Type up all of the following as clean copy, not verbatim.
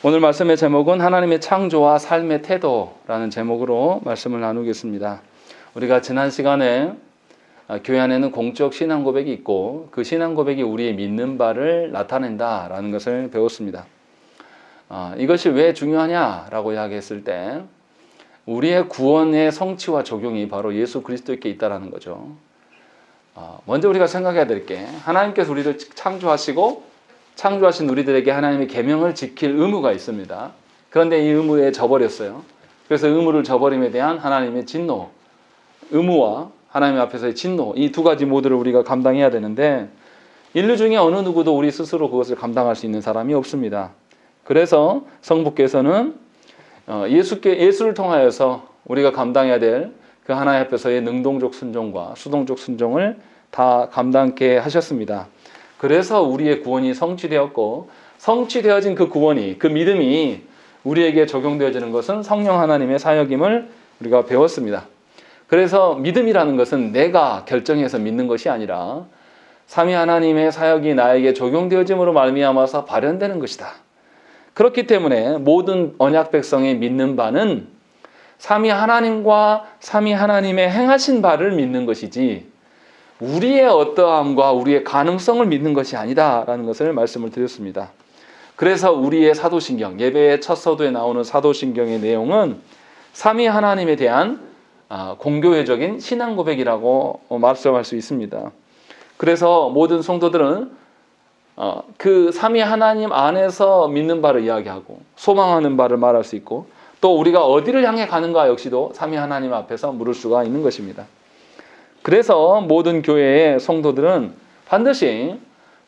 오늘 말씀의 제목은 하나님의 창조와 삶의 태도라는 제목으로 말씀을 나누겠습니다. 우리가 지난 시간에 교회 안에는 공적 신앙 고백이 있고 그 신앙 고백이 우리의 믿는 바를 나타낸다라는 것을 배웠습니다. 이것이 왜 중요하냐라고 이야기했을 때 우리의 구원의 성취와 적용이 바로 예수 그리스도께 있다는 거죠. 먼저 우리가 생각해야 될 게 하나님께서 우리를 창조하신 우리들에게 하나님의 계명을 지킬 의무가 있습니다. 그런데 이 의무에 져버렸어요. 그래서 의무를 저버림에 대한 하나님의 진노, 의무와 하나님 앞에서의 진노, 이 두 가지 모두를 우리가 감당해야 되는데 인류 중에 어느 누구도 우리 스스로 그것을 감당할 수 있는 사람이 없습니다. 그래서 성부께서는 예수를 통하여서 우리가 감당해야 될 그 하나님 앞에서의 능동적 순종과 수동적 순종을 다 감당케 하셨습니다. 그래서 우리의 구원이 성취되었고 성취되어진 그 구원이, 그 믿음이 우리에게 적용되어지는 것은 성령 하나님의 사역임을 우리가 배웠습니다. 그래서 믿음이라는 것은 내가 결정해서 믿는 것이 아니라 삼위 하나님의 사역이 나에게 적용되어짐으로 말미암아서 발현되는 것이다. 그렇기 때문에 모든 언약 백성의 믿는 바는 삼위 하나님과 삼위 하나님의 행하신 바를 믿는 것이지 우리의 어떠함과 우리의 가능성을 믿는 것이 아니다라는 것을 말씀을 드렸습니다. 그래서 우리의 사도신경, 예배의 첫 서두에 나오는 사도신경의 내용은 삼위 하나님에 대한 공교회적인 신앙 고백이라고 말씀할 수 있습니다. 그래서 모든 성도들은 그 삼위 하나님 안에서 믿는 바를 이야기하고 소망하는 바를 말할 수 있고 또 우리가 어디를 향해 가는가 역시도 삼위 하나님 앞에서 물을 수가 있는 것입니다. 그래서 모든 교회의 성도들은 반드시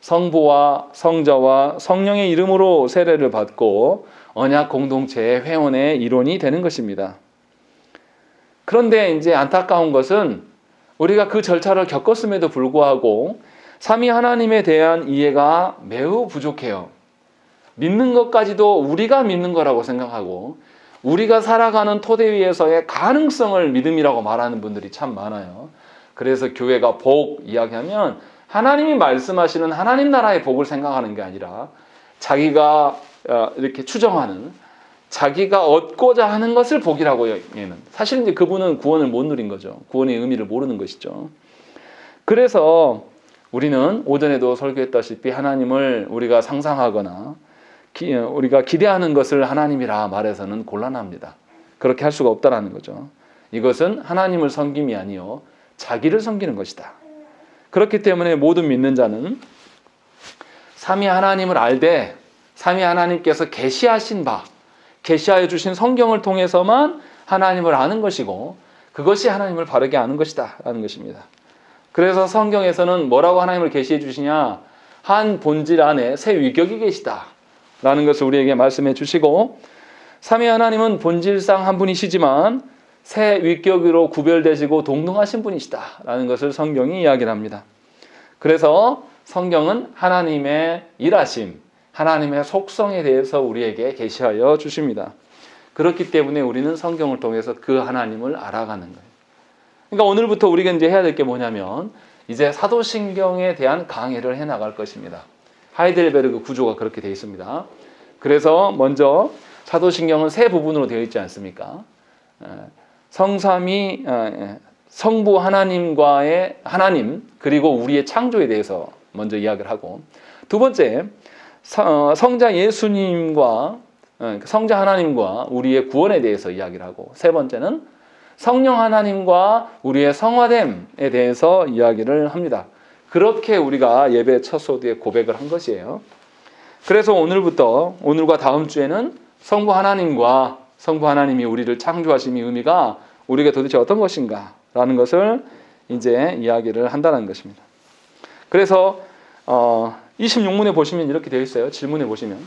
성부와 성자와 성령의 이름으로 세례를 받고 언약 공동체의 회원의 일원이 되는 것입니다. 그런데 이제 안타까운 것은 우리가 그 절차를 겪었음에도 불구하고 삼위 하나님에 대한 이해가 매우 부족해요. 믿는 것까지도 우리가 믿는 거라고 생각하고 우리가 살아가는 토대 위에서의 가능성을 믿음이라고 말하는 분들이 참 많아요. 그래서 교회가 복 이야기하면 하나님이 말씀하시는 하나님 나라의 복을 생각하는 게 아니라 자기가 이렇게 추정하는 자기가 얻고자 하는 것을 복이라고 얘는 사실 이제 그분은 구원을 못 누린 거죠. 구원의 의미를 모르는 것이죠. 그래서 우리는 오전에도 설교했다시피 하나님을 우리가 상상하거나 우리가 기대하는 것을 하나님이라 말해서는 곤란합니다. 그렇게 할 수가 없다라는 거죠. 이것은 하나님을 섬김이 아니요 자기를 섬기는 것이다. 그렇기 때문에 모든 믿는 자는 삼위 하나님을 알되 삼위 하나님께서 계시하신 바, 계시하여 주신 성경을 통해서만 하나님을 아는 것이고 그것이 하나님을 바르게 아는 것이다 라는 것입니다. 그래서 성경에서는 뭐라고 하나님을 계시해 주시냐, 한 본질 안에 새 위격이 계시다 라는 것을 우리에게 말씀해 주시고 삼위 하나님은 본질상 한 분이시지만 새 위격으로 구별되시고 동등하신 분이시다 라는 것을 성경이 이야기를 합니다. 그래서 성경은 하나님의 일하심, 하나님의 속성에 대해서 우리에게 계시하여 주십니다. 그렇기 때문에 우리는 성경을 통해서 그 하나님을 알아가는 거예요. 그러니까 오늘부터 우리가 이제 해야 될 게 뭐냐면 이제 사도신경에 대한 강의를 해 나갈 것입니다. 하이델베르그 구조가 그렇게 되어 있습니다. 그래서 먼저 사도신경은 세 부분으로 되어 있지 않습니까? 성삼위, 성부 하나님과의 하나님 그리고 우리의 창조에 대해서 먼저 이야기를 하고 두 번째 성자 예수님과 성자 하나님과 우리의 구원에 대해서 이야기를 하고 세 번째는 성령 하나님과 우리의 성화됨에 대해서 이야기를 합니다. 그렇게 우리가 예배 첫 소두에 고백을 한 것이에요. 그래서 오늘과 다음 주에는 성부 하나님이 우리를 창조하심의 의미가 우리가 도대체 어떤 것인가 라는 것을 이제 이야기를 한다는 것입니다. 그래서 26문에 보시면 이렇게 되어 있어요. 질문에 보시면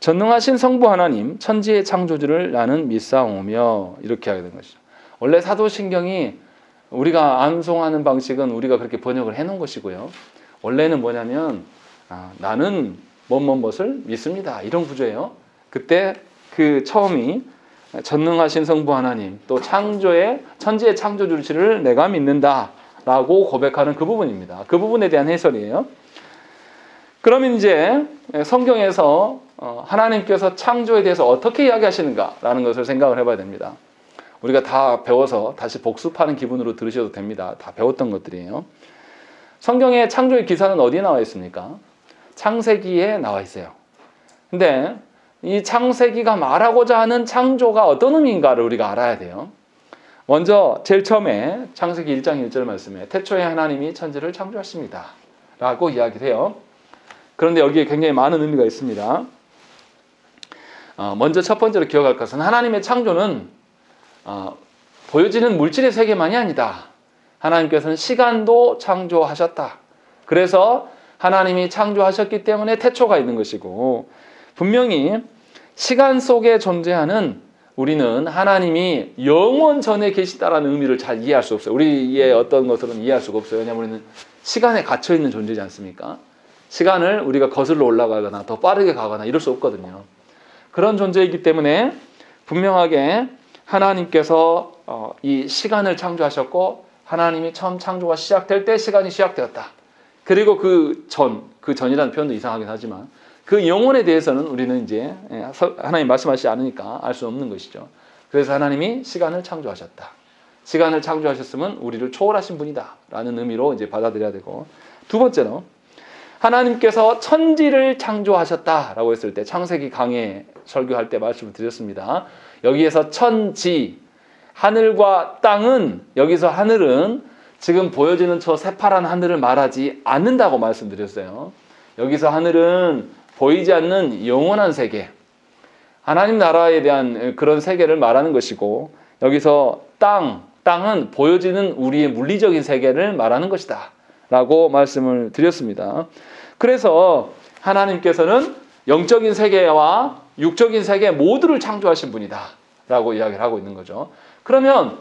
전능하신 성부 하나님 천지의 창조주를 나는 믿사오며 이렇게 하게 된 것이죠. 원래 사도신경이 우리가 암송하는 방식은 우리가 그렇게 번역을 해놓은 것이고요. 원래는 뭐냐면 나는 무엇을 믿습니다 이런 구조예요. 그때 그 처음이 전능하신 성부 하나님 또 천지의 창조주를 내가 믿는다 라고 고백하는 그 부분입니다. 그 부분에 대한 해설이에요. 그러면 이제 성경에서 하나님께서 창조에 대해서 어떻게 이야기하시는가라는 것을 생각을 해봐야 됩니다. 우리가 다 배워서 다시 복습하는 기분으로 들으셔도 됩니다. 다 배웠던 것들이에요. 성경의 창조의 기사는 어디에 나와 있습니까? 창세기에 나와 있어요. 근데 이 창세기가 말하고자 하는 창조가 어떤 의미인가를 우리가 알아야 돼요. 먼저 제일 처음에 창세기 1장 1절 말씀에 태초에 하나님이 천지를 창조하십니다 라고 이야기를 해요. 그런데 여기에 굉장히 많은 의미가 있습니다. 먼저 첫 번째로 기억할 것은 하나님의 창조는 보여지는 물질의 세계만이 아니다. 하나님께서는 시간도 창조하셨다. 그래서 하나님이 창조하셨기 때문에 태초가 있는 것이고, 분명히 시간 속에 존재하는 우리는 하나님이 영원 전에 계시다라는 의미를 잘 이해할 수 없어요. 우리의 어떤 것으로는 이해할 수가 없어요. 왜냐하면 우리는 시간에 갇혀있는 존재지 않습니까? 시간을 우리가 거슬러 올라가거나 더 빠르게 가거나 이럴 수 없거든요. 그런 존재이기 때문에 분명하게 하나님께서 이 시간을 창조하셨고, 하나님이 처음 창조가 시작될 때 시간이 시작되었다. 그리고 그 전이라는 표현도 이상하긴 하지만 그 영혼에 대해서는 우리는 이제 하나님 말씀하시지 않으니까 알 수 없는 것이죠. 그래서 하나님이 시간을 창조하셨다. 시간을 창조하셨으면 우리를 초월하신 분이다 라는 의미로 이제 받아들여야 되고, 두 번째로 하나님께서 천지를 창조하셨다라고 했을 때 창세기 강해 설교할 때 말씀을 드렸습니다. 여기에서 천지, 하늘과 땅은, 여기서 하늘은 지금 보여지는 저 새파란 하늘을 말하지 않는다고 말씀드렸어요. 여기서 하늘은 보이지 않는 영원한 세계, 하나님 나라에 대한 그런 세계를 말하는 것이고, 여기서 땅은 보여지는 우리의 물리적인 세계를 말하는 것이다 라고 말씀을 드렸습니다. 그래서 하나님께서는 영적인 세계와 육적인 세계 모두를 창조하신 분이다 라고 이야기를 하고 있는 거죠. 그러면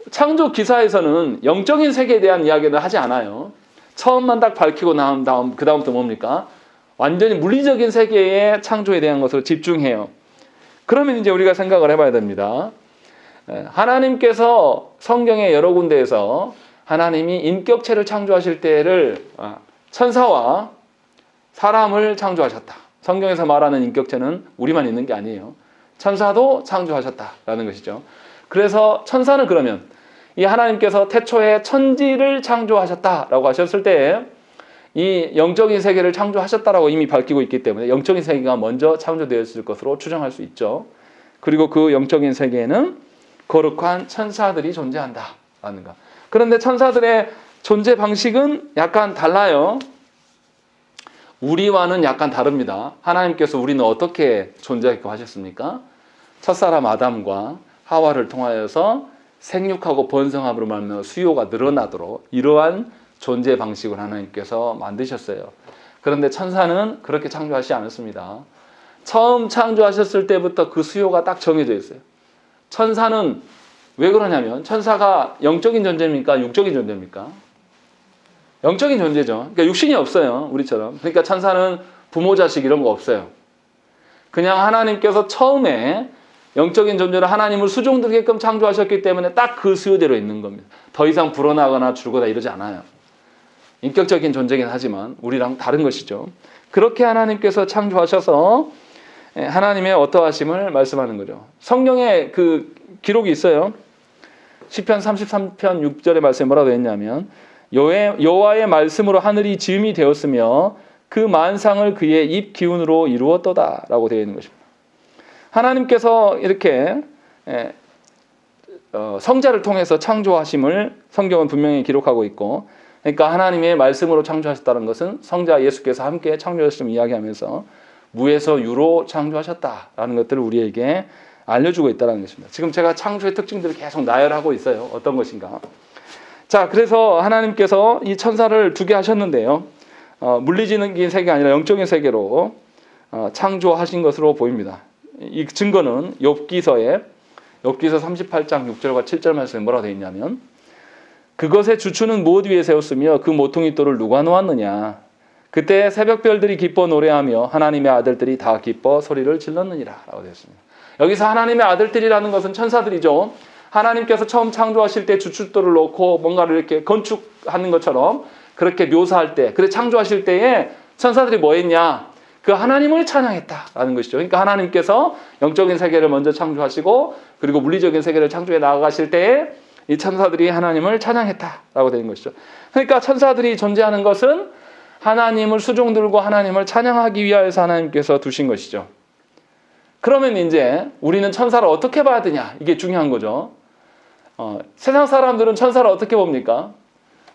창조 기사에서는 영적인 세계에 대한 이야기는 하지 않아요. 처음만 딱 밝히고 그 다음부터 뭡니까? 완전히 물리적인 세계의 창조에 대한 것으로 집중해요. 그러면 이제 우리가 생각을 해봐야 됩니다. 하나님께서 성경의 여러 군데에서 하나님이 인격체를 창조하실 때를 천사와 사람을 창조하셨다. 성경에서 말하는 인격체는 우리만 있는 게 아니에요. 천사도 창조하셨다라는 것이죠. 그래서 천사는 그러면 이 하나님께서 태초에 천지를 창조하셨다라고 하셨을 때 이 영적인 세계를 창조하셨다라고 이미 밝히고 있기 때문에 영적인 세계가 먼저 창조되었을 것으로 추정할 수 있죠. 그리고 그 영적인 세계에는 거룩한 천사들이 존재한다라는 것. 그런데 천사들의 존재 방식은 약간 달라요. 우리와는 약간 다릅니다. 하나님께서 우리는 어떻게 존재하게 하셨습니까? 첫사람 아담과 하와를 통하여서 생육하고 번성함으로 말미암아 수요가 늘어나도록 이러한 존재 방식을 하나님께서 만드셨어요. 그런데 천사는 그렇게 창조하시지 않았습니다. 처음 창조하셨을 때부터 그 수요가 딱 정해져 있어요. 천사는 왜 그러냐면 천사가 영적인 존재입니까? 육적인 존재입니까? 영적인 존재죠. 그러니까 육신이 없어요. 우리처럼. 그러니까 천사는 부모 자식 이런 거 없어요. 그냥 하나님께서 처음에 영적인 존재로 하나님을 수종되게끔 창조하셨기 때문에 딱 그 수요대로 있는 겁니다. 더 이상 불어나거나 줄거나 이러지 않아요. 인격적인 존재긴 하지만 우리랑 다른 것이죠. 그렇게 하나님께서 창조하셔서 하나님의 어떠하심을 말씀하는 거죠. 성경에 그 기록이 있어요. 시편 33편 6절의 말씀에 뭐라고 했냐면 여호와의 말씀으로 하늘이 지음이 되었으며 그 만상을 그의 입 기운으로 이루었도다 라고 되어 있는 것입니다. 하나님께서 이렇게 성자를 통해서 창조하심을 성경은 분명히 기록하고 있고, 그러니까 하나님의 말씀으로 창조하셨다는 것은 성자 예수께서 함께 창조하심을 이야기하면서 무에서 유로 창조하셨다라는 것들을 우리에게 알려주고 있다는 것입니다. 지금 제가 창조의 특징들을 계속 나열하고 있어요. 어떤 것인가. 자, 그래서 하나님께서 이 천사를 두게 하셨는데요. 물리적인 세계가 아니라 영적인 세계로 창조하신 것으로 보입니다. 이 증거는 욥기서 38장 6절과 7절 말씀에 뭐라고 되어 있냐면, 그것의 주추는 무엇 위에 세웠으며 그 모퉁이 돌을 누가 놓았느냐. 그때 새벽별들이 기뻐 노래하며 하나님의 아들들이 다 기뻐 소리를 질렀느니라 라고 되어 있습니다. 여기서 하나님의 아들들이라는 것은 천사들이죠. 하나님께서 처음 창조하실 때 주춧돌을 놓고 뭔가를 이렇게 건축하는 것처럼 그렇게 묘사할 때, 그래 창조하실 때에 천사들이 뭐 했냐? 그 하나님을 찬양했다라는 것이죠. 그러니까 하나님께서 영적인 세계를 먼저 창조하시고 그리고 물리적인 세계를 창조해 나아가실 때에 이 천사들이 하나님을 찬양했다라고 되는 것이죠. 그러니까 천사들이 존재하는 것은 하나님을 수종들고 하나님을 찬양하기 위하여서 하나님께서 두신 것이죠. 그러면 이제 우리는 천사를 어떻게 봐야 되냐? 이게 중요한 거죠. 세상 사람들은 천사를 어떻게 봅니까?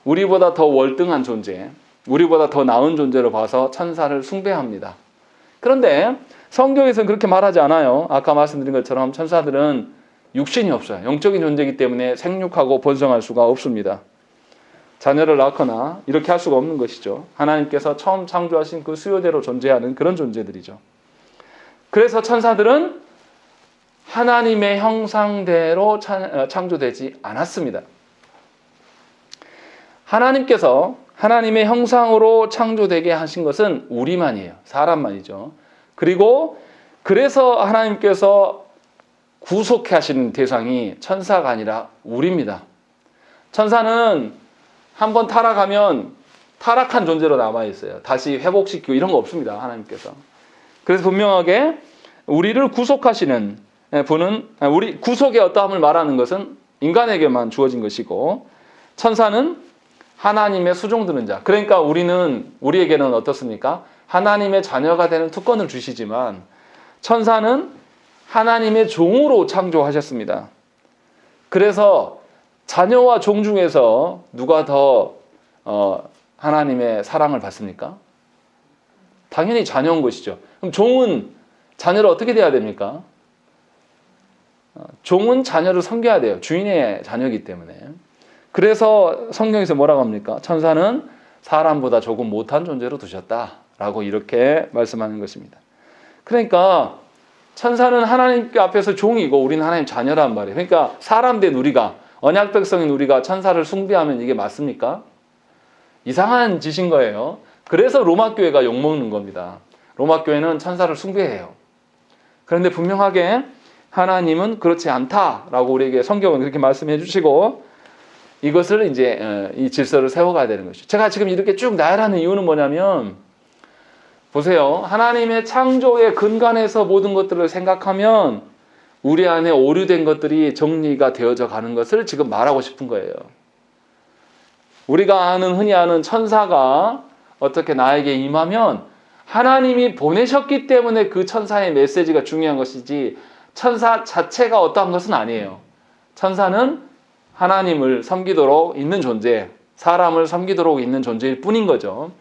우리보다 더 월등한 존재, 우리보다 더 나은 존재로 봐서 천사를 숭배합니다. 그런데 성경에서는 그렇게 말하지 않아요. 아까 말씀드린 것처럼 천사들은 육신이 없어요. 영적인 존재이기 때문에 생육하고 번성할 수가 없습니다. 자녀를 낳거나 이렇게 할 수가 없는 것이죠. 하나님께서 처음 창조하신 그 수요대로 존재하는 그런 존재들이죠. 그래서 천사들은 하나님의 형상대로 창조되지 않았습니다. 하나님께서 하나님의 형상으로 창조되게 하신 것은 우리만이에요. 사람만이죠. 그리고 그래서 하나님께서 구속해 하시는 대상이 천사가 아니라 우리입니다. 천사는 한번 타락하면 타락한 존재로 남아있어요. 다시 회복시키고 이런 거 없습니다. 하나님께서. 그래서 분명하게 우리를 구속하시는 분은, 우리 구속의 어떠함을 말하는 것은 인간에게만 주어진 것이고, 천사는 하나님의 수종드는 자. 그러니까 우리에게는 어떻습니까? 하나님의 자녀가 되는 특권을 주시지만 천사는 하나님의 종으로 창조하셨습니다. 그래서 자녀와 종 중에서 누가 더 하나님의 사랑을 받습니까? 당연히 자녀인 것이죠. 그럼 종은 자녀를 어떻게 돼야 됩니까? 종은 자녀를 섬겨야 돼요. 주인의 자녀이기 때문에. 그래서 성경에서 뭐라고 합니까? 천사는 사람보다 조금 못한 존재로 두셨다라고 이렇게 말씀하는 것입니다. 그러니까 천사는 하나님 앞에서 종이고 우리는 하나님 자녀란 말이에요. 그러니까 사람 된 우리가, 언약 백성인 우리가 천사를 숭배하면 이게 맞습니까? 이상한 짓인 거예요. 그래서 로마 교회가 욕먹는 겁니다. 로마 교회는 천사를 숭배해요. 그런데 분명하게 하나님은 그렇지 않다라고 우리에게 성경은 그렇게 말씀해 주시고 이것을 이제 이 질서를 세워가야 되는 것이죠. 제가 지금 이렇게 쭉 나열하는 이유는 뭐냐면 보세요. 하나님의 창조의 근간에서 모든 것들을 생각하면 우리 안에 오류된 것들이 정리가 되어져 가는 것을 지금 말하고 싶은 거예요. 우리가 흔히 아는 천사가 어떻게 나에게 임하면 하나님이 보내셨기 때문에 그 천사의 메시지가 중요한 것이지 천사 자체가 어떠한 것은 아니에요. 천사는 하나님을 섬기도록 있는 존재, 사람을 섬기도록 있는 존재일 뿐인 거죠.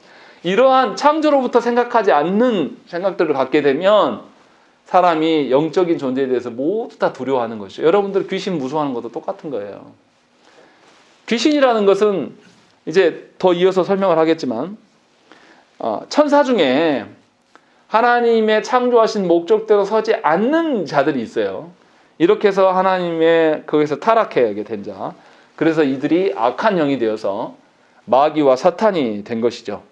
이러한 창조로부터 생각하지 않는 생각들을 갖게 되면 사람이 영적인 존재에 대해서 모두 다 두려워하는 것이죠. 여러분들 귀신 무서워하는 것도 똑같은 거예요. 귀신이라는 것은 이제 더 이어서 설명을 하겠지만 천사 중에 하나님의 창조하신 목적대로 서지 않는 자들이 있어요. 이렇게 해서 하나님의 거기서 타락하게 된 자. 그래서 이들이 악한 영이 되어서 마귀와 사탄이 된 것이죠.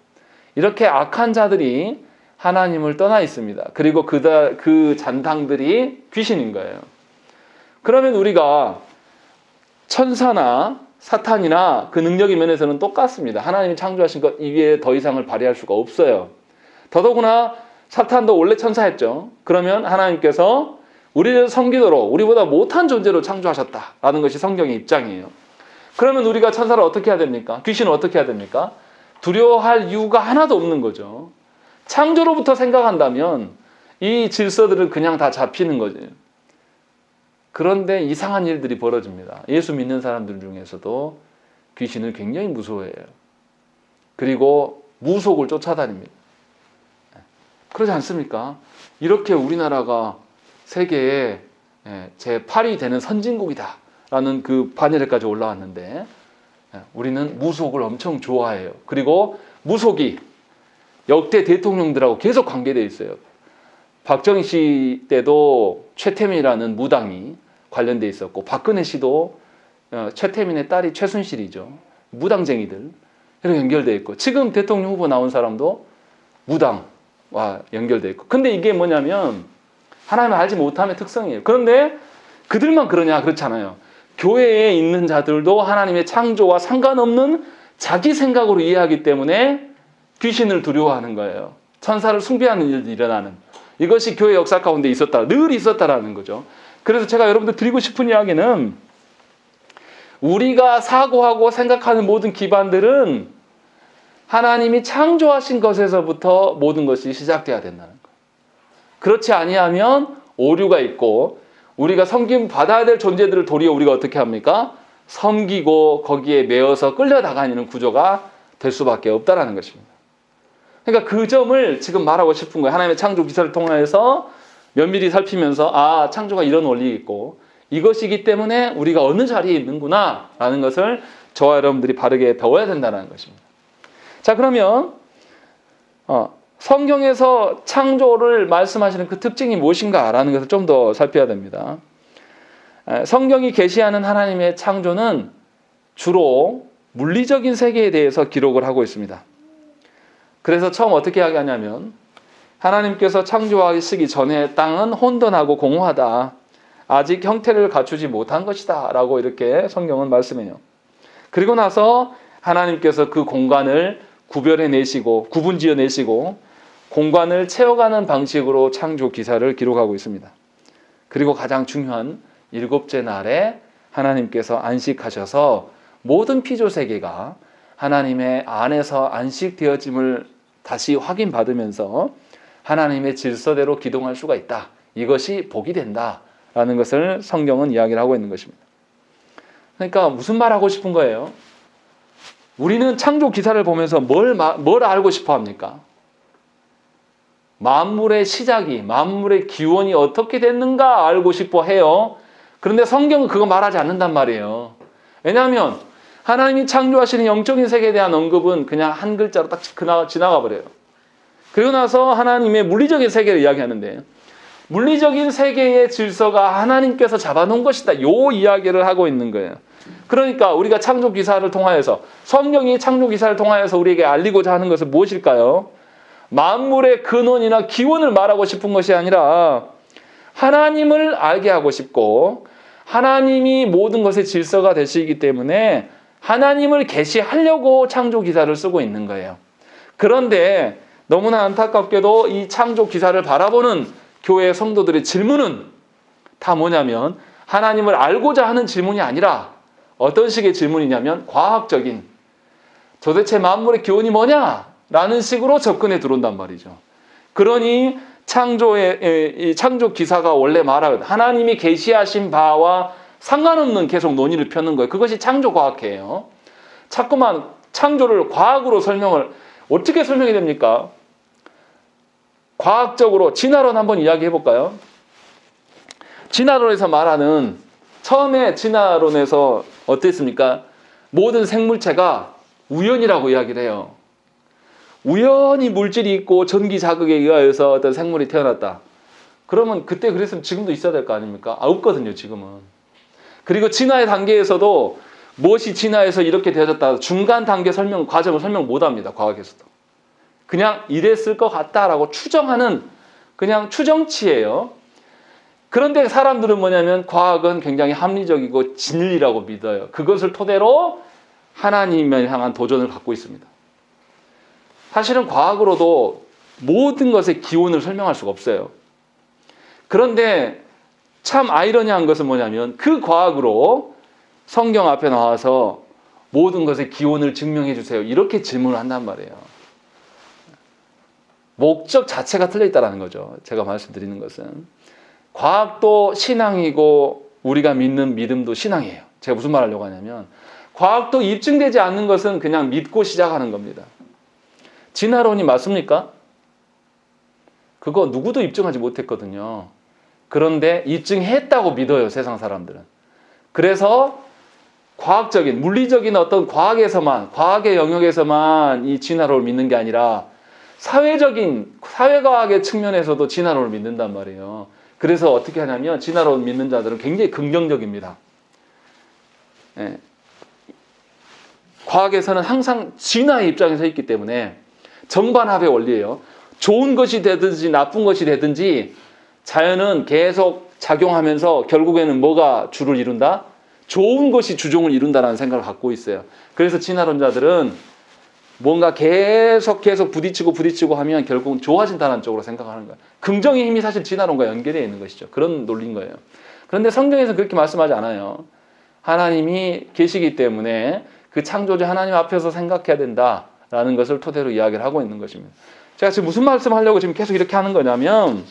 이렇게 악한 자들이 하나님을 떠나 있습니다. 그리고 그 잔당들이 귀신인 거예요. 그러면 우리가 천사나 사탄이나 그 능력의 면에서는 똑같습니다. 하나님이 창조하신 것 이외에 더 이상을 발휘할 수가 없어요. 더더구나 사탄도 원래 천사였죠. 그러면 하나님께서 우리를 섬기도록 우리보다 못한 존재로 창조하셨다라는 것이 성경의 입장이에요. 그러면 우리가 천사를 어떻게 해야 됩니까? 귀신을 어떻게 해야 됩니까? 두려워할 이유가 하나도 없는 거죠. 창조로부터 생각한다면 이 질서들은 그냥 다 잡히는 거죠. 그런데 이상한 일들이 벌어집니다. 예수 믿는 사람들 중에서도 귀신을 굉장히 무서워해요. 그리고 무속을 쫓아다닙니다. 그러지 않습니까? 이렇게 우리나라가 세계에 제8위 되는 선진국이다 라는 그 반열에까지 올라왔는데 우리는 무속을 엄청 좋아해요. 그리고 무속이 역대 대통령들하고 계속 관계되어 있어요. 박정희 씨 때도 최태민이라는 무당이 관련되어 있었고 박근혜 씨도 최태민의 딸이 최순실이죠. 무당쟁이들 이렇게 연결되어 있고 지금 대통령 후보 나온 사람도 무당과 연결되어 있고 근데 이게 뭐냐면 하나님을 알지 못함의 특성이에요. 그런데 그들만 그러냐? 그렇잖아요. 교회에 있는 자들도 하나님의 창조와 상관없는 자기 생각으로 이해하기 때문에 귀신을 두려워하는 거예요. 천사를 숭배하는 일이 일어나는. 이것이 교회 역사 가운데 있었다. 늘 있었다라는 거죠. 그래서 제가 여러분들 드리고 싶은 이야기는 우리가 사고하고 생각하는 모든 기반들은 하나님이 창조하신 것에서부터 모든 것이 시작돼야 된다는 거예요. 그렇지 아니하면 오류가 있고 우리가 섬김 받아야 될 존재들을 도리어 우리가 어떻게 합니까? 섬기고 거기에 매여서 끌려다니는 구조가 될 수밖에 없다라는 것입니다. 그러니까 그 점을 지금 말하고 싶은 거예요. 하나님의 창조 기사를 통해서 면밀히 살피면서 창조가 이런 원리가 있고 이것이기 때문에 우리가 어느 자리에 있는구나 라는 것을 저와 여러분들이 바르게 배워야 된다는 것입니다. 자, 그러면 성경에서 창조를 말씀하시는 그 특징이 무엇인가 라는 것을 좀 더 살펴야 됩니다. 성경이 계시하는 하나님의 창조는 주로 물리적인 세계에 대해서 기록을 하고 있습니다. 그래서 처음 어떻게 이야기하냐면 하나님께서 창조하시기 전에 땅은 혼돈하고 공허하다. 아직 형태를 갖추지 못한 것이다. 라고 이렇게 성경은 말씀해요. 그리고 나서 하나님께서 그 공간을 구분지어 내시고 공간을 채워가는 방식으로 창조 기사를 기록하고 있습니다. 그리고 가장 중요한 7째 날에 하나님께서 안식하셔서 모든 피조 세계가 하나님의 안에서 안식되어짐을 다시 확인받으면서 하나님의 질서대로 기동할 수가 있다. 이것이 복이 된다라는 것을 성경은 이야기를 하고 있는 것입니다. 그러니까 무슨 말 하고 싶은 거예요? 우리는 창조 기사를 보면서 뭘 알고 싶어 합니까? 만물의 시작이, 만물의 기원이 어떻게 됐는가 알고 싶어 해요. 그런데 성경은 그거 말하지 않는단 말이에요. 왜냐하면 하나님이 창조하시는 영적인 세계에 대한 언급은 그냥 한 글자로 딱 지나가 버려요. 그리고 나서 하나님의 물리적인 세계를 이야기하는데 물리적인 세계의 질서가 하나님께서 잡아놓은 것이다. 요 이야기를 하고 있는 거예요. 그러니까 우리가 창조 기사를 통하여서 성경이 창조 기사를 통하여서 우리에게 알리고자 하는 것은 무엇일까요? 만물의 근원이나 기원을 말하고 싶은 것이 아니라 하나님을 알게 하고 싶고 하나님이 모든 것의 질서가 되시기 때문에 하나님을 계시하려고 창조 기사를 쓰고 있는 거예요. 그런데 너무나 안타깝게도 이 창조 기사를 바라보는 교회 성도들의 질문은 다 뭐냐면 하나님을 알고자 하는 질문이 아니라 어떤 식의 질문이냐면 과학적인 도대체 만물의 기원이 뭐냐? 라는 식으로 접근해 들어온단 말이죠. 그러니 이 창조 기사가 원래 말하는 하나님이 계시하신 바와 상관없는 계속 논의를 펴는 거예요. 그것이 창조과학이에요. 자꾸만 창조를 과학으로 어떻게 설명이 됩니까? 과학적으로 진화론 한번 이야기해 볼까요? 진화론에서 말하는 처음에 진화론에서 어땠습니까? 모든 생물체가 우연이라고 이야기를 해요. 우연히 물질이 있고 전기 자극에 의하여서 어떤 생물이 태어났다. 그러면 그때 그랬으면 지금도 있어야 될 거 아닙니까? 없거든요, 지금은. 그리고 진화의 단계에서도 무엇이 진화해서 이렇게 되어졌다. 중간 단계 과정을 설명 못 합니다, 과학에서도. 그냥 이랬을 것 같다라고 추정하는 그냥 추정치예요. 그런데 사람들은 뭐냐면 과학은 굉장히 합리적이고 진리라고 믿어요. 그것을 토대로 하나님을 향한 도전을 갖고 있습니다. 사실은 과학으로도 모든 것의 기원을 설명할 수가 없어요. 그런데 참 아이러니한 것은 뭐냐면 그 과학으로 성경 앞에 나와서 모든 것의 기원을 증명해 주세요. 이렇게 질문을 한단 말이에요. 목적 자체가 틀려 있다는 거죠. 제가 말씀드리는 것은. 과학도 신앙이고 우리가 믿는 믿음도 신앙이에요. 제가 무슨 말 하려고 하냐면 과학도 입증되지 않는 것은 그냥 믿고 시작하는 겁니다. 진화론이 맞습니까? 그거 누구도 입증하지 못했거든요. 그런데 입증했다고 믿어요, 세상 사람들은. 그래서 과학적인, 물리적인 어떤 과학의 영역에서만 이 진화론을 믿는 게 아니라 사회과학의 측면에서도 진화론을 믿는단 말이에요. 그래서 어떻게 하냐면 진화론 믿는 자들은 굉장히 긍정적입니다. 네. 과학에서는 항상 진화의 입장에 서 있기 때문에 정반합의 원리예요. 좋은 것이 되든지 나쁜 것이 되든지 자연은 계속 작용하면서 결국에는 뭐가 주를 이룬다? 좋은 것이 주종을 이룬다는 생각을 갖고 있어요. 그래서 진화론자들은 뭔가 계속 부딪히고 하면 결국은 좋아진다는 쪽으로 생각하는 거예요. 긍정의 힘이 사실 진화론과 연결되어 있는 것이죠. 그런 논리인 거예요. 그런데 성경에서 그렇게 말씀하지 않아요. 하나님이 계시기 때문에 그 창조주 하나님 앞에서 생각해야 된다라는 것을 토대로 이야기를 하고 있는 것입니다. 제가 지금 무슨 말씀하려고 지금 계속 이렇게 하는 거냐면,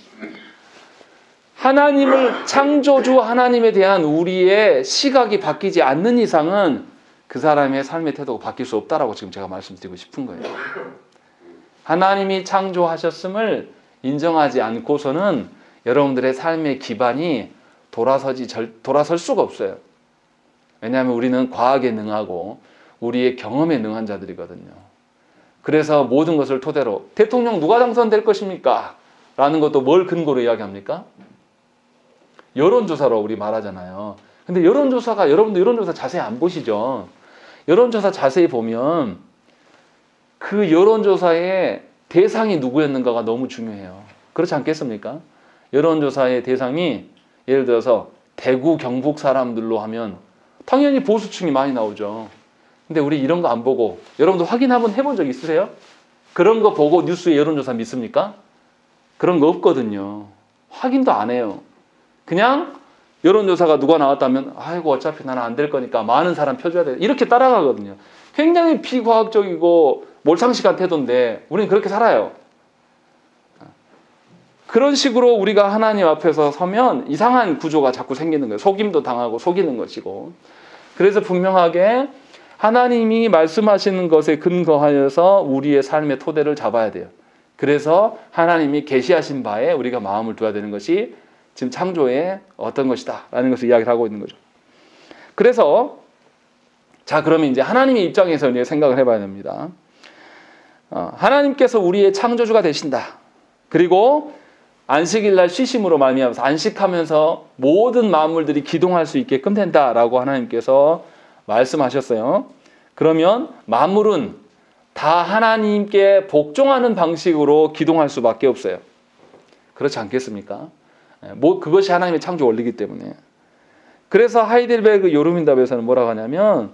하나님을, 창조주 하나님에 대한 우리의 시각이 바뀌지 않는 이상은 그 사람의 삶의 태도가 바뀔 수 없다라고 지금 제가 말씀드리고 싶은 거예요. 하나님이 창조하셨음을 인정하지 않고서는 여러분들의 삶의 기반이 돌아설 수가 없어요. 왜냐하면 우리는 과학에 능하고 우리의 경험에 능한 자들이거든요. 그래서 모든 것을 토대로 대통령 누가 당선될 것입니까? 라는 것도 뭘 근거로 이야기합니까? 여론조사로 우리 말하잖아요. 근데 여론조사가, 여러분들 여론조사 자세히 안 보시죠? 여론조사 자세히 보면 그 여론조사의 대상이 누구였는가가 너무 중요해요. 그렇지 않겠습니까? 여론조사의 대상이 예를 들어서 대구, 경북 사람들로 하면 당연히 보수층이 많이 나오죠. 근데 우리 이런 거 안 보고, 여러분들 확인 한번 해본 적 있으세요? 그런 거 보고 뉴스에 여론조사 믿습니까? 그런 거 없거든요. 확인도 안 해요. 그냥 여론조사가 누가 나왔다면 아이고 어차피 나는 안 될 거니까 많은 사람 펴줘야 돼, 이렇게 따라가거든요. 굉장히 비과학적이고 몰상식한 태도인데 우리는 그렇게 살아요. 그런 식으로 우리가 하나님 앞에서 서면 이상한 구조가 자꾸 생기는 거예요. 속임도 당하고 속이는 것이고. 그래서 분명하게 하나님이 말씀하시는 것에 근거하여서 우리의 삶의 토대를 잡아야 돼요. 그래서 하나님이 계시하신 바에 우리가 마음을 둬야 되는 것이 지금 창조의 어떤 것이다 라는 것을 이야기를 하고 있는 거죠. 그래서 자, 그러면 이제 하나님의 입장에서 이제 생각을 해봐야 됩니다. 하나님께서 우리의 창조주가 되신다. 그리고 안식일 날 쉬심으로 말미암아서 안식하면서 모든 만물들이 기동할 수 있게끔 된다라고 하나님께서 말씀하셨어요. 그러면 만물은 다 하나님께 복종하는 방식으로 기동할 수밖에 없어요. 그렇지 않겠습니까? 그것이 하나님의 창조 원리이기 때문에. 그래서 하이델베르그 요르민답에서는 뭐라고 하냐면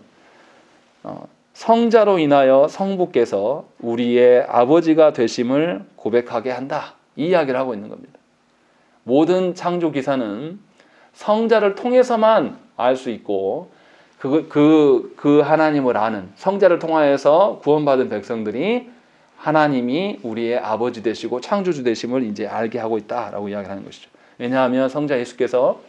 성자로 인하여 성부께서 우리의 아버지가 되심을 고백하게 한다, 이 이야기를 하고 있는 겁니다. 모든 창조 기사는 성자를 통해서만 알 수 있고 그 하나님을 아는, 성자를 통하여서 구원받은 백성들이 하나님이 우리의 아버지 되시고 창조주 되심을 이제 알게 하고 있다라고 이야기를 하는 것이죠. 왜냐하면 성자 예수께서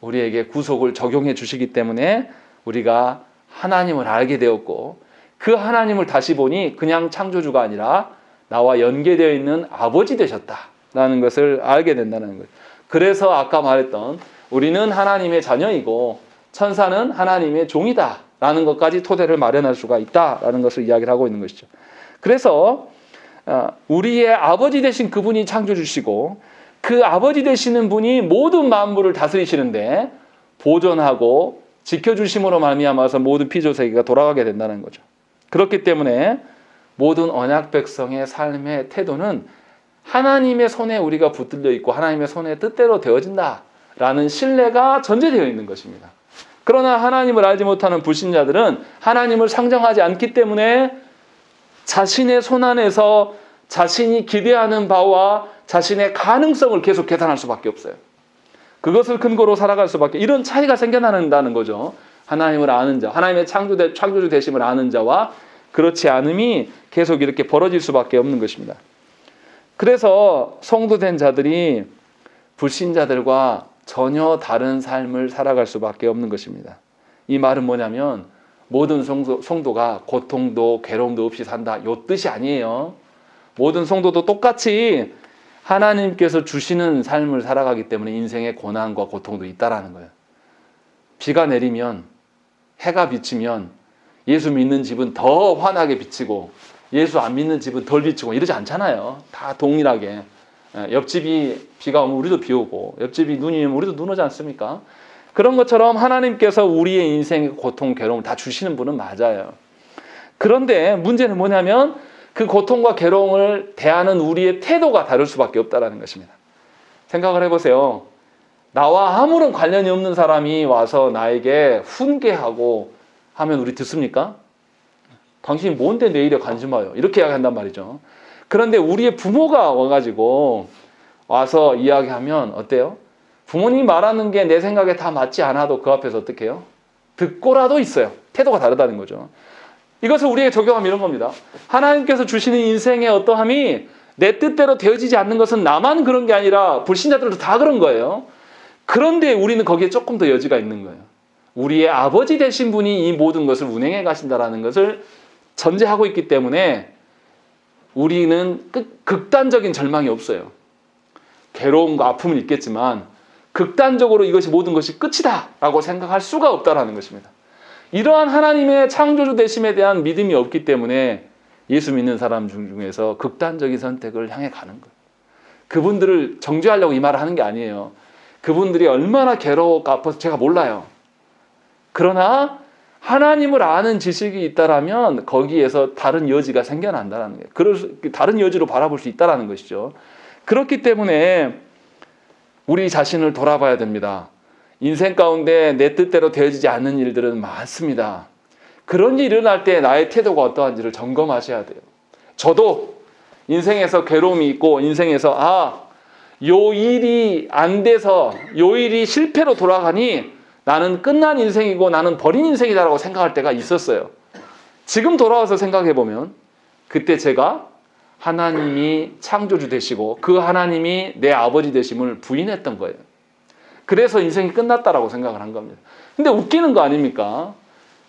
우리에게 구속을 적용해 주시기 때문에 우리가 하나님을 알게 되었고, 그 하나님을 다시 보니 그냥 창조주가 아니라 나와 연계되어 있는 아버지 되셨다라는 것을 알게 된다는 거예요. 그래서 아까 말했던 우리는 하나님의 자녀이고 천사는 하나님의 종이다라는 것까지 토대를 마련할 수가 있다라는 것을 이야기를 하고 있는 것이죠. 그래서 우리의 아버지 되신 그분이 창조주시고 그 아버지 되시는 분이 모든 만물을 다스리시는데 보존하고 지켜주심으로 말미암아서 모든 피조세계가 돌아가게 된다는 거죠. 그렇기 때문에 모든 언약 백성의 삶의 태도는 하나님의 손에 우리가 붙들려 있고 하나님의 손에 뜻대로 되어진다라는 신뢰가 전제되어 있는 것입니다. 그러나 하나님을 알지 못하는 불신자들은 하나님을 상정하지 않기 때문에 자신의 손 안에서 자신이 기대하는 바와 자신의 가능성을 계속 계산할 수밖에 없어요. 그것을 근거로 살아갈 수밖에, 이런 차이가 생겨난다는 거죠. 하나님을 아는 자, 하나님의 창조주 되심을 아는 자와 그렇지 않음이 계속 이렇게 벌어질 수밖에 없는 것입니다. 그래서 성도된 자들이 불신자들과 전혀 다른 삶을 살아갈 수밖에 없는 것입니다. 이 말은 뭐냐면 모든 성도가 고통도 괴로움도 없이 산다, 이 뜻이 아니에요. 모든 성도도 똑같이 하나님께서 주시는 삶을 살아가기 때문에 인생의 고난과 고통도 있다라는 거예요. 비가 내리면, 해가 비치면 예수 믿는 집은 더 환하게 비치고 예수 안 믿는 집은 덜 비치고 이러지 않잖아요. 다 동일하게. 옆집이 비가 오면 우리도 비 오고 옆집이 눈이 오면 우리도 눈 오지 않습니까? 그런 것처럼 하나님께서 우리의 인생의 고통, 괴로움을 다 주시는 분은 맞아요. 그런데 문제는 뭐냐면 그 고통과 괴로움을 대하는 우리의 태도가 다를 수밖에 없다는 것입니다. 생각을 해보세요. 나와 아무런 관련이 없는 사람이 와서 나에게 훈계하고 하면 우리 듣습니까? 당신이 뭔데 내 일에 관심 와요? 이렇게 이야기한단 말이죠. 그런데 우리의 부모가 와가지고 와서 이야기하면 어때요? 부모님이 말하는 게 내 생각에 다 맞지 않아도 그 앞에서 어떻게 해요? 듣고라도 있어요. 태도가 다르다는 거죠. 이것을 우리에게 적용하면 이런 겁니다. 하나님께서 주시는 인생의 어떠함이 내 뜻대로 되어지지 않는 것은 나만 그런 게 아니라 불신자들도 다 그런 거예요. 그런데 우리는 거기에 조금 더 여지가 있는 거예요. 우리의 아버지 되신 분이 이 모든 것을 운행해 가신다라는 것을 전제하고 있기 때문에 우리는 극단적인 절망이 없어요. 괴로움과 아픔은 있겠지만 극단적으로 이것이 모든 것이 끝이다 라고 생각할 수가 없다라는 것입니다. 이러한 하나님의 창조주 되심에 대한 믿음이 없기 때문에 예수 믿는 사람 중에서 극단적인 선택을 향해 가는 거예요. 그분들을 정죄하려고 이 말을 하는 게 아니에요. 그분들이 얼마나 괴로웠고 아파서 제가 몰라요. 그러나 하나님을 아는 지식이 있다라면 거기에서 다른 여지가 생겨난다는 거예요. 다른 여지로 바라볼 수 있다는 것이죠. 그렇기 때문에 우리 자신을 돌아봐야 됩니다. 인생 가운데 내 뜻대로 되어지지 않는 일들은 많습니다. 그런 일이 일어날 때 나의 태도가 어떠한지를 점검하셔야 돼요. 저도 인생에서 괴로움이 있고 인생에서 요 일이 안 돼서 요 일이 실패로 돌아가니 나는 끝난 인생이고 나는 버린 인생이다라고 생각할 때가 있었어요. 지금 돌아와서 생각해보면 그때 제가 하나님이 창조주 되시고 그 하나님이 내 아버지 되심을 부인했던 거예요. 그래서 인생이 끝났다라고 생각을 한 겁니다. 근데 웃기는 거 아닙니까?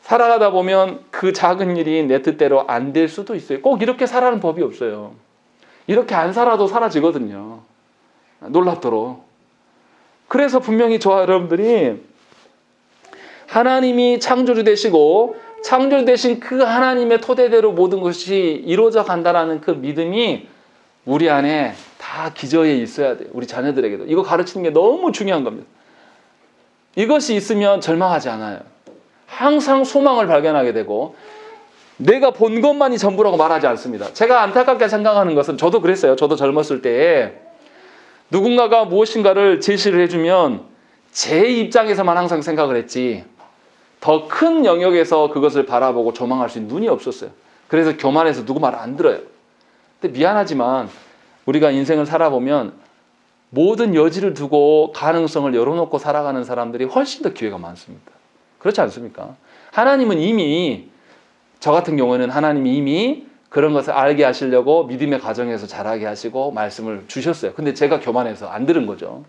살아가다 보면 그 작은 일이 내 뜻대로 안 될 수도 있어요. 꼭 이렇게 살아는 법이 없어요. 이렇게 안 살아도 사라지거든요. 놀랍도록. 그래서 분명히 저와 여러분들이 하나님이 창조주 되시고 창조주 되신 그 하나님의 토대대로 모든 것이 이루어져 간다라는 그 믿음이 우리 안에 다 기저에 있어야 돼요. 우리 자녀들에게도. 이거 가르치는 게 너무 중요한 겁니다. 이것이 있으면 절망하지 않아요. 항상 소망을 발견하게 되고 내가 본 것만이 전부라고 말하지 않습니다. 제가 안타깝게 생각하는 것은 저도 그랬어요. 저도 젊었을 때에 누군가가 무엇인가를 제시를 해주면 제 입장에서만 항상 생각을 했지 더 큰 영역에서 그것을 바라보고 조망할 수 있는 눈이 없었어요. 그래서 교만해서 누구 말 안 들어요. 근데 미안하지만 우리가 인생을 살아보면 모든 여지를 두고 가능성을 열어놓고 살아가는 사람들이 훨씬 더 기회가 많습니다. 그렇지 않습니까? 하나님은 이미 저 같은 경우에는 하나님이 이미 그런 것을 알게 하시려고 믿음의 과정에서 자라게 하시고 말씀을 주셨어요. 근데 제가 교만해서 안 들은 거죠.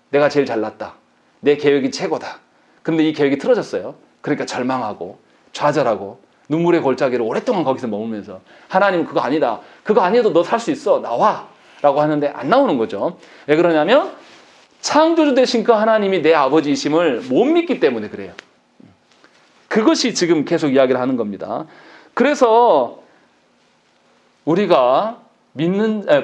내가 제일 잘났다. 내 계획이 최고다. 근데 이 계획이 틀어졌어요. 그러니까 절망하고 좌절하고 눈물의 골짜기를 오랫동안 거기서 머물면서 하나님 그거 아니다. 그거 아니어도 너 살 수 있어. 나와. 라고 하는데 안 나오는 거죠. 왜 그러냐면 창조주 되신 그 하나님이 내 아버지이심을 못 믿기 때문에 그래요. 그것이 지금 계속 이야기를 하는 겁니다. 그래서 우리가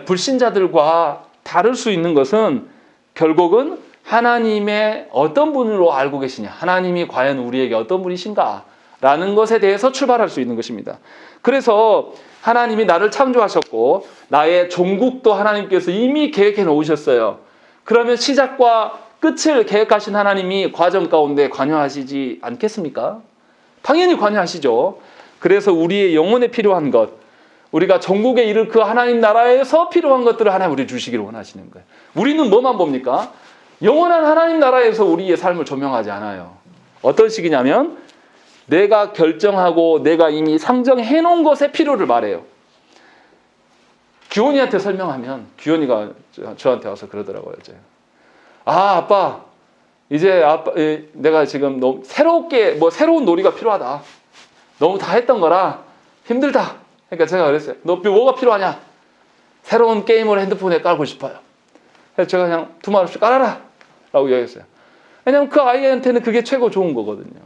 불신자들과 다를 수 있는 것은 결국은 하나님의 어떤 분으로 알고 계시냐, 하나님이 과연 우리에게 어떤 분이신가 라는 것에 대해서 출발할 수 있는 것입니다. 그래서 하나님이 나를 창조하셨고 나의 종국도 하나님께서 이미 계획해 놓으셨어요. 그러면 시작과 끝을 계획하신 하나님이 과정 가운데 관여하시지 않겠습니까? 당연히 관여하시죠. 그래서 우리의 영혼에 필요한 것, 우리가 종국에 이를 그 하나님 나라에서 필요한 것들을 하나님 우리 주시기를 원하시는 거예요. 우리는 뭐만 봅니까? 영원한 하나님 나라에서 우리의 삶을 조명하지 않아요. 어떤 식이냐면 내가 결정하고 내가 이미 상정해 놓은 것의 필요를 말해요. 규원이한테 설명하면 규원이가 저한테 와서 그러더라고요. 아빠 이제 내가 지금 너무 새로운 놀이가 필요하다. 너무 다 했던 거라 힘들다. 그러니까 제가 그랬어요. 너 뭐가 필요하냐? 새로운 게임을 핸드폰에 깔고 싶어요. 그래서 제가 그냥 두말 없이 깔아라 라고 이야기했어요. 왜냐하면 그 아이한테는 그게 최고 좋은 거거든요.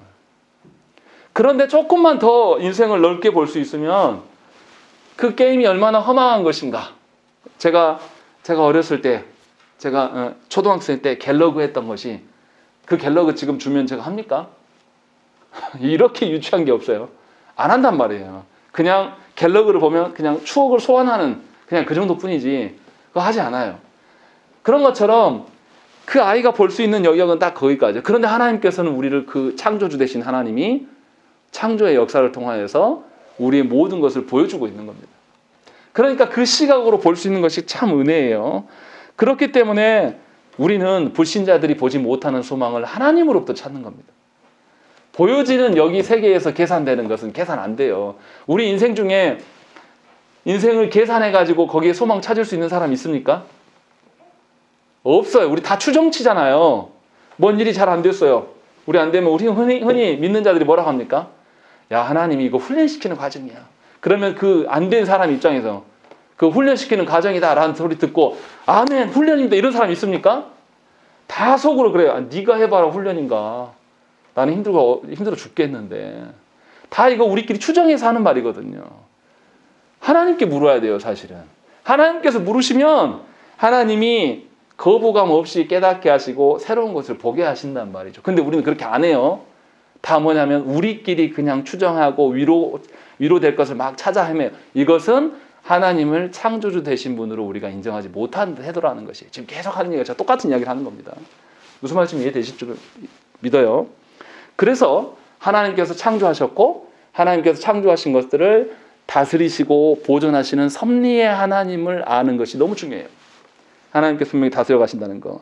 그런데 조금만 더 인생을 넓게 볼 수 있으면 그 게임이 얼마나 허망한 것인가. 제가 어렸을 때 제가 초등학생 때 갤러그 했던 것이 그 갤러그 지금 주면 제가 합니까? 이렇게 유치한 게 없어요. 안 한단 말이에요. 그냥 갤러그를 보면 그냥 추억을 소환하는 그냥 그 정도뿐이지 그거 하지 않아요. 그런 것처럼 그 아이가 볼 수 있는 영역은 딱 거기까지. 그런데 하나님께서는 우리를 그 창조주 되신 하나님이 창조의 역사를 통하여서 우리의 모든 것을 보여주고 있는 겁니다. 그러니까 그 시각으로 볼 수 있는 것이 참 은혜예요. 그렇기 때문에 우리는 불신자들이 보지 못하는 소망을 하나님으로부터 찾는 겁니다. 보여지는 여기 세계에서 계산되는 것은 계산 안 돼요. 우리 인생 중에 인생을 계산해가지고 거기에 소망 찾을 수 있는 사람 있습니까? 없어요. 우리 다 추정치잖아요. 뭔 일이 잘 안 됐어요. 우리 안 되면 우리 흔히 믿는 자들이 뭐라고 합니까? 야, 하나님이 이거 훈련시키는 과정이야. 그러면 그 안 된 사람 입장에서 그 훈련시키는 과정이다 라는 소리 듣고 아멘 훈련입니다 이런 사람 있습니까? 다 속으로 그래요. 아, 네가 해봐라 훈련인가. 나는 힘들어 죽겠는데. 다 이거 우리끼리 추정해서 하는 말이거든요. 하나님께 물어야 돼요, 사실은. 하나님께서 물으시면 하나님이 거부감 없이 깨닫게 하시고 새로운 것을 보게 하신단 말이죠. 근데 우리는 그렇게 안 해요. 다 뭐냐면 우리끼리 그냥 추정하고 위로될 것을 막 찾아 헤매요. 이것은 하나님을 창조주 되신 분으로 우리가 인정하지 못한 태도라는 것이 지금 계속 하는 얘기가 똑같은 이야기를 하는 겁니다. 무슨 말씀 이해되실 줄 믿어요. 그래서 하나님께서 창조하셨고 하나님께서 창조하신 것들을 다스리시고 보존하시는 섭리의 하나님을 아는 것이 너무 중요해요. 하나님께서 분명히 다스려 가신다는 거.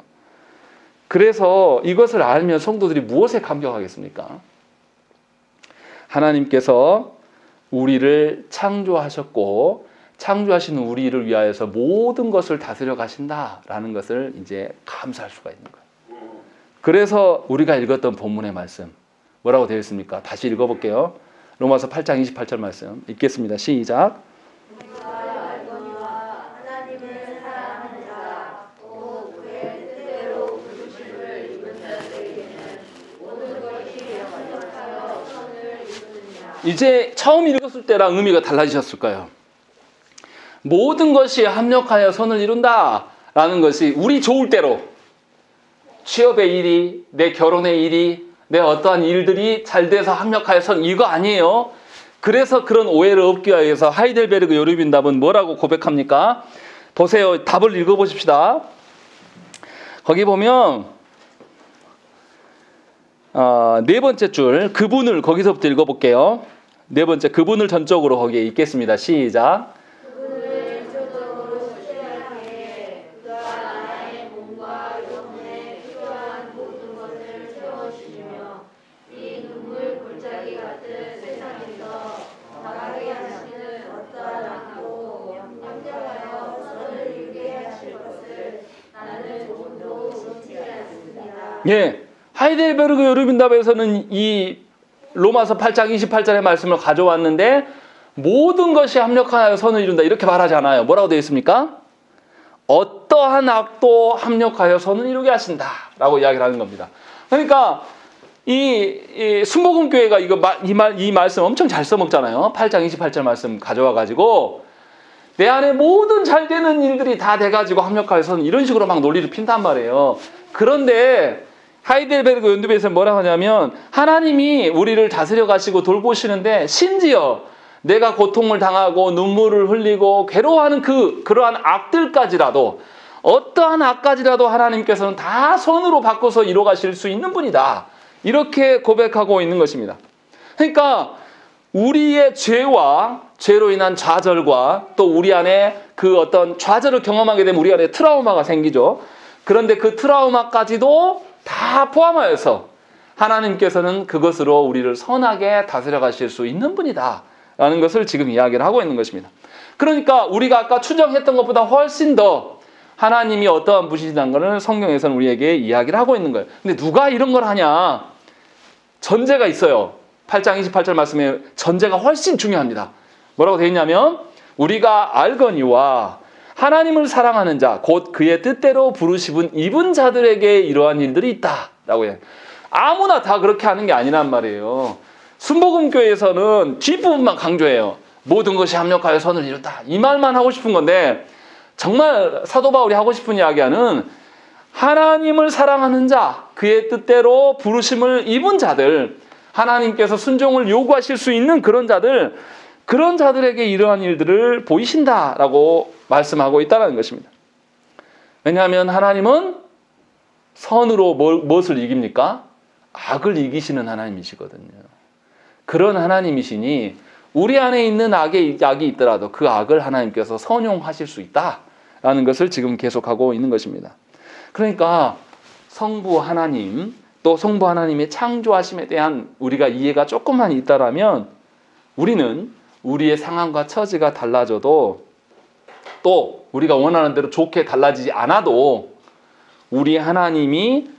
그래서 이것을 알면 성도들이 무엇에 감격하겠습니까? 하나님께서 우리를 창조하셨고 창조하신 우리를 위하여서 모든 것을 다스려 가신다라는 것을 이제 감사할 수가 있는 거예요. 그래서 우리가 읽었던 본문의 말씀 뭐라고 되어 있습니까? 다시 읽어볼게요. 로마서 8장 28절 말씀 읽겠습니다. 시작. 이제 처음 읽었을 때랑 의미가 달라지셨을까요? 모든 것이 합력하여 선을 이룬다 라는 것이 우리 좋을 대로 취업의 일이, 내 결혼의 일이, 내 어떠한 일들이 잘 돼서 합력하여 선 이거 아니에요. 그래서 그런 오해를 없기 위해서 하이델베르그 요르빈 답은 뭐라고 고백합니까? 보세요. 답을 읽어보십시다. 거기 보면 네 번째 줄 그분을 거기서부터 읽어볼게요. 네 번째 그분을 전적으로 거기에 읽겠습니다. 시작. 그분을 전적으로 신뢰하게 그가 나의 몸과 영혼에 필요한 모든 것을 채워주시며 이 눈물 골짜기 같은 세상에서 나가게 하시는 어떠한 악도 양자하여 선을 이루게 하실 것을 나는 조금도 놓치지 않습니다. 예, 하이델베르그 요르빈답에서는 이 로마서 8장 28절의 말씀을 가져왔는데 모든 것이 합력하여 선을 이룬다 이렇게 말하지 않아요. 뭐라고 되어 있습니까? 어떠한 악도 합력하여 선을 이루게 하신다 라고 이야기를 하는 겁니다. 그러니까 이 순복음교회가 이 말씀 엄청 잘 써먹잖아요. 8장 28절 말씀 가져와 가지고 내 안에 모든 잘 되는 일들이 다 돼가지고 합력하여 선 이런 식으로 막 논리를 핀단 말이에요. 그런데 하이델베르그 연두배에서 뭐라고 하냐면 하나님이 우리를 다스려 가시고 돌보시는데 심지어 내가 고통을 당하고 눈물을 흘리고 괴로워하는 그러한 악들까지라도 어떠한 악까지라도 하나님께서는 다 선으로 바꿔서 이뤄 가실 수 있는 분이다. 이렇게 고백하고 있는 것입니다. 그러니까 우리의 죄와 죄로 인한 좌절과 또 우리 안에 그 어떤 좌절을 경험하게 되면 우리 안에 트라우마가 생기죠. 그런데 그 트라우마까지도 다 포함하여서 하나님께서는 그것으로 우리를 선하게 다스려 가실 수 있는 분이다 라는 것을 지금 이야기를 하고 있는 것입니다. 그러니까 우리가 아까 추정했던 것보다 훨씬 더 하나님이 어떠한 분이시다는 것을 성경에서는 우리에게 이야기를 하고 있는 거예요. 근데 누가 이런 걸 하냐? 전제가 있어요. 8장 28절 말씀에 전제가 훨씬 중요합니다. 뭐라고 되어 있냐면 우리가 알거니와 하나님을 사랑하는 자, 곧 그의 뜻대로 부르심은 입은 자들에게 이러한 일들이 있다라고 해요. 아무나 다 그렇게 하는 게 아니란 말이에요. 순복음교회에서는 뒷부분만 강조해요. 모든 것이 합력하여 선을 이룬다. 이 말만 하고 싶은 건데 정말 사도 바울이 하고 싶은 이야기는 하나님을 사랑하는 자, 그의 뜻대로 부르심을 입은 자들, 하나님께서 순종을 요구하실 수 있는 그런 자들에게 이러한 일들을 보이신다라고 말씀하고 있다는 것입니다. 왜냐하면 하나님은 선으로 무엇을 이깁니까? 악을 이기시는 하나님이시거든요. 그런 하나님이시니 우리 안에 있는 악이 있더라도 그 악을 하나님께서 선용하실 수 있다라는 것을 지금 계속하고 있는 것입니다. 그러니까 성부 하나님, 또 성부 하나님의 창조하심에 대한 우리가 이해가 조금만 있다라면 우리는 우리의 상황과 처지가 달라져도 또 우리가 원하는 대로 좋게 달라지지 않아도 우리 하나님이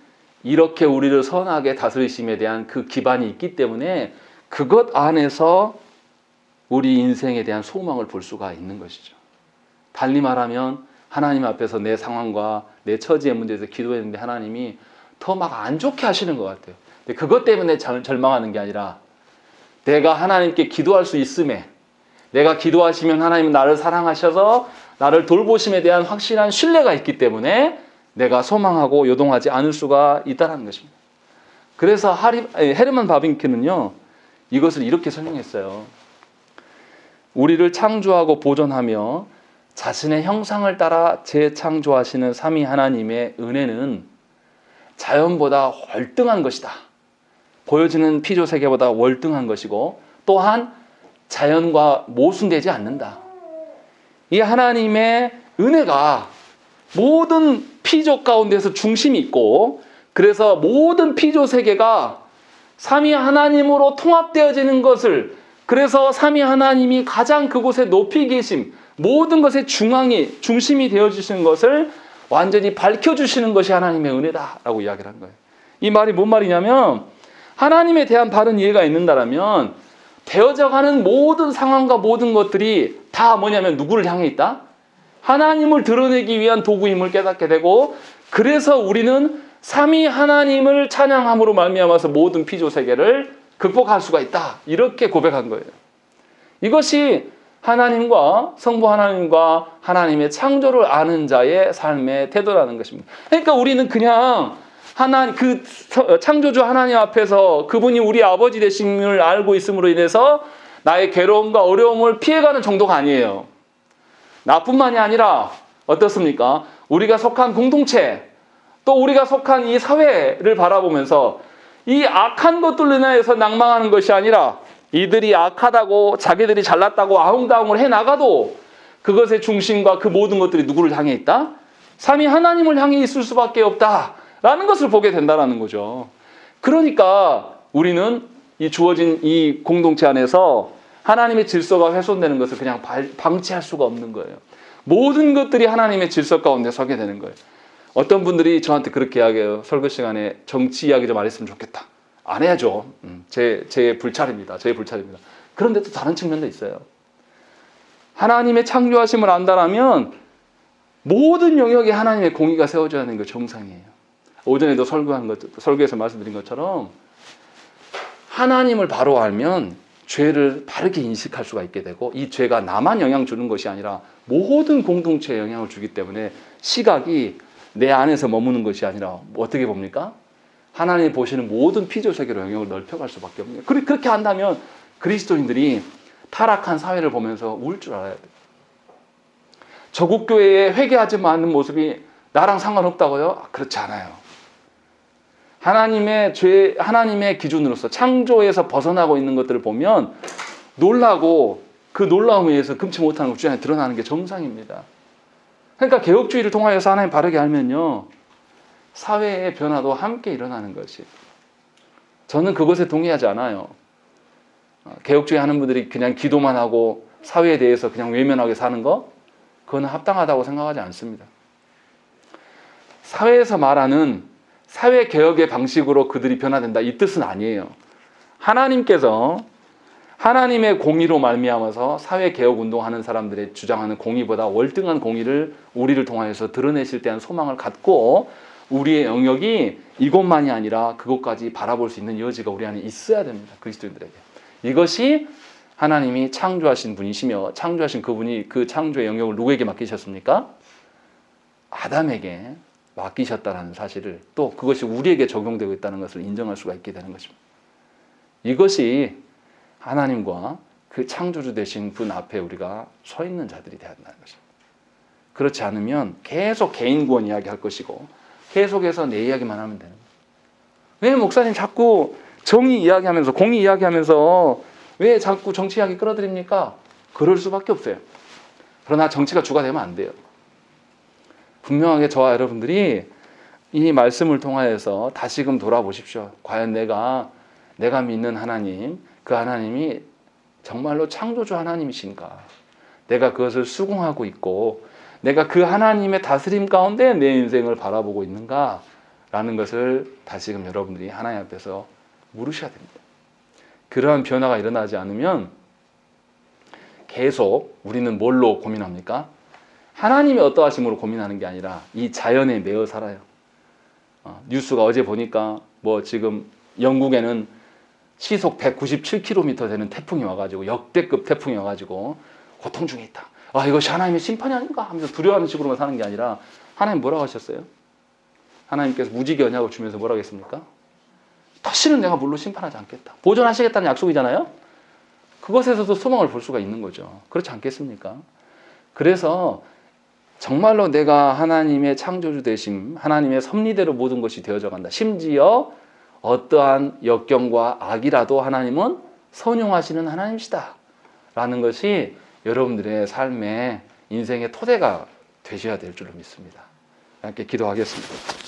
이렇게 우리를 선하게 다스리심에 대한 그 기반이 있기 때문에 그것 안에서 우리 인생에 대한 소망을 볼 수가 있는 것이죠. 달리 말하면 하나님 앞에서 내 상황과 내 처지의 문제에서 기도했는데 하나님이 더 막 안 좋게 하시는 것 같아요. 근데 그것 때문에 절망하는 게 아니라 내가 하나님께 기도할 수 있음에, 내가 기도하시면 하나님은 나를 사랑하셔서 나를 돌보심에 대한 확실한 신뢰가 있기 때문에 내가 소망하고 요동하지 않을 수가 있다는 것입니다. 그래서 헤르만 바빙크는요, 이것을 이렇게 설명했어요. 우리를 창조하고 보존하며 자신의 형상을 따라 재창조하시는 삼위 하나님의 은혜는 자연보다 월등한 것이다. 보여지는 피조 세계보다 월등한 것이고 또한 자연과 모순되지 않는다. 이 하나님의 은혜가 모든 피조 가운데서 중심이 있고 그래서 모든 피조 세계가 삼위 하나님으로 통합되어지는 것을, 그래서 삼위 하나님이 가장 그곳에 높이 계심, 모든 것의 중심이 되어주시는 것을 완전히 밝혀주시는 것이 하나님의 은혜다라고 이야기를 한 거예요. 이 말이 뭔 말이냐면 하나님에 대한 바른 이해가 있는다라면 되어져가는 모든 상황과 모든 것들이 다 뭐냐면 누구를 향해 있다? 하나님을 드러내기 위한 도구임을 깨닫게 되고 그래서 우리는 삼위 하나님을 찬양함으로 말미암아서 모든 피조 세계를 극복할 수가 있다. 이렇게 고백한 거예요. 이것이 하나님과 성부 하나님과 하나님의 창조를 아는 자의 삶의 태도라는 것입니다. 그러니까 우리는 그냥 그 창조주 하나님 앞에서 그분이 우리 아버지 되심을 알고 있음으로 인해서 나의 괴로움과 어려움을 피해가는 정도가 아니에요. 나뿐만이 아니라 어떻습니까? 우리가 속한 공동체, 또 우리가 속한 이 사회를 바라보면서 이 악한 것들로 인해서 낭망하는 것이 아니라 이들이 악하다고 자기들이 잘났다고 아웅다웅을 해나가도 그것의 중심과 그 모든 것들이 누구를 향해 있다? 삼위 하나님을 향해 있을 수밖에 없다라는 것을 보게 된다는 거죠. 그러니까 우리는 이 주어진 이 공동체 안에서 하나님의 질서가 훼손되는 것을 그냥 방치할 수가 없는 거예요. 모든 것들이 하나님의 질서 가운데 서게 되는 거예요. 어떤 분들이 저한테 그렇게 이야기해요. 설교 시간에 정치 이야기 좀 안 했으면 좋겠다. 안 해야죠. 제 불찰입니다. 제 불찰입니다. 그런데 또 다른 측면도 있어요. 하나님의 창조하심을 안다라면 모든 영역에 하나님의 공의가 세워져야 하는 게 정상이에요. 오전에도 설교에서 말씀드린 것처럼 하나님을 바로 알면 죄를 바르게 인식할 수가 있게 되고 이 죄가 나만 영향 주는 것이 아니라 모든 공동체에 영향을 주기 때문에 시각이 내 안에서 머무는 것이 아니라 어떻게 봅니까? 하나님이 보시는 모든 피조 세계로 영역을 넓혀갈 수밖에 없네요. 그렇게 한다면 그리스도인들이 타락한 사회를 보면서 울 줄 알아야 돼요. 저국교회에 회개하지 않는 모습이 나랑 상관없다고요? 그렇지 않아요. 하나님의 기준으로서 창조에서 벗어나고 있는 것들을 보면 놀라고 그 놀라움에 의해서 금치 못하는 것 중에 드러나는 게 정상입니다. 그러니까 개혁주의를 통하여서 하나님 바르게 알면요, 사회의 변화도 함께 일어나는 것이. 저는 그것에 동의하지 않아요. 개혁주의 하는 분들이 그냥 기도만 하고 사회에 대해서 그냥 외면하게 사는 거, 그건 합당하다고 생각하지 않습니다. 사회에서 말하는 사회개혁의 방식으로 그들이 변화된다, 이 뜻은 아니에요. 하나님께서 하나님의 공의로 말미암아서 사회개혁 운동하는 사람들의 주장하는 공의보다 월등한 공의를 우리를 통하여서 드러내실 때 한 소망을 갖고 우리의 영역이 이곳만이 아니라 그곳까지 바라볼 수 있는 여지가 우리 안에 있어야 됩니다. 그리스도인들에게. 이것이 하나님이 창조하신 분이시며 창조하신 그분이 그 창조의 영역을 누구에게 맡기셨습니까? 아담에게 맡기셨다는 사실을, 또 그것이 우리에게 적용되고 있다는 것을 인정할 수가 있게 되는 것입니다. 이것이 하나님과 그 창조주 되신 분 앞에 우리가 서 있는 자들이 되어야 한다는 것입니다. 그렇지 않으면 계속 개인 구원 이야기할 것이고 계속해서 내 이야기만 하면 되는 거예요. 왜 목사님 자꾸 정의 이야기하면서 공의 이야기하면서 왜 자꾸 정치 이야기 끌어들입니까? 그럴 수밖에 없어요. 그러나 정치가 주가 되면 안 돼요. 분명하게 저와 여러분들이 이 말씀을 통하여서 다시금 돌아보십시오. 과연 내가 믿는 하나님, 그 하나님이 정말로 창조주 하나님이신가? 내가 그것을 수긍하고 있고 내가 그 하나님의 다스림 가운데 내 인생을 바라보고 있는가? 라는 것을 다시금 여러분들이 하나님 앞에서 물으셔야 됩니다. 그러한 변화가 일어나지 않으면 계속 우리는 뭘로 고민합니까? 하나님이 어떠하심으로 고민하는 게 아니라 이 자연에 매여 살아요. 뉴스가 어제 보니까 뭐 지금 영국에는 시속 197km 되는 태풍이 와가지고 역대급 태풍이 와가지고 고통 중에 있다. 이것이 하나님의 심판이 아닌가 하면서 두려워하는 식으로만 사는 게 아니라 하나님 뭐라고 하셨어요? 하나님께서 무지개 언약을 주면서 뭐라고 했습니까? 다시는 내가 물로 심판하지 않겠다. 보존하시겠다는 약속이잖아요. 그것에서도 소망을 볼 수가 있는 거죠. 그렇지 않겠습니까? 그래서 정말로 내가 하나님의 창조주 되심, 하나님의 섭리대로 모든 것이 되어져 간다. 심지어 어떠한 역경과 악이라도 하나님은 선용하시는 하나님이시다. 라는 것이 여러분들의 삶의 인생의 토대가 되셔야 될 줄로 믿습니다. 함께 기도하겠습니다.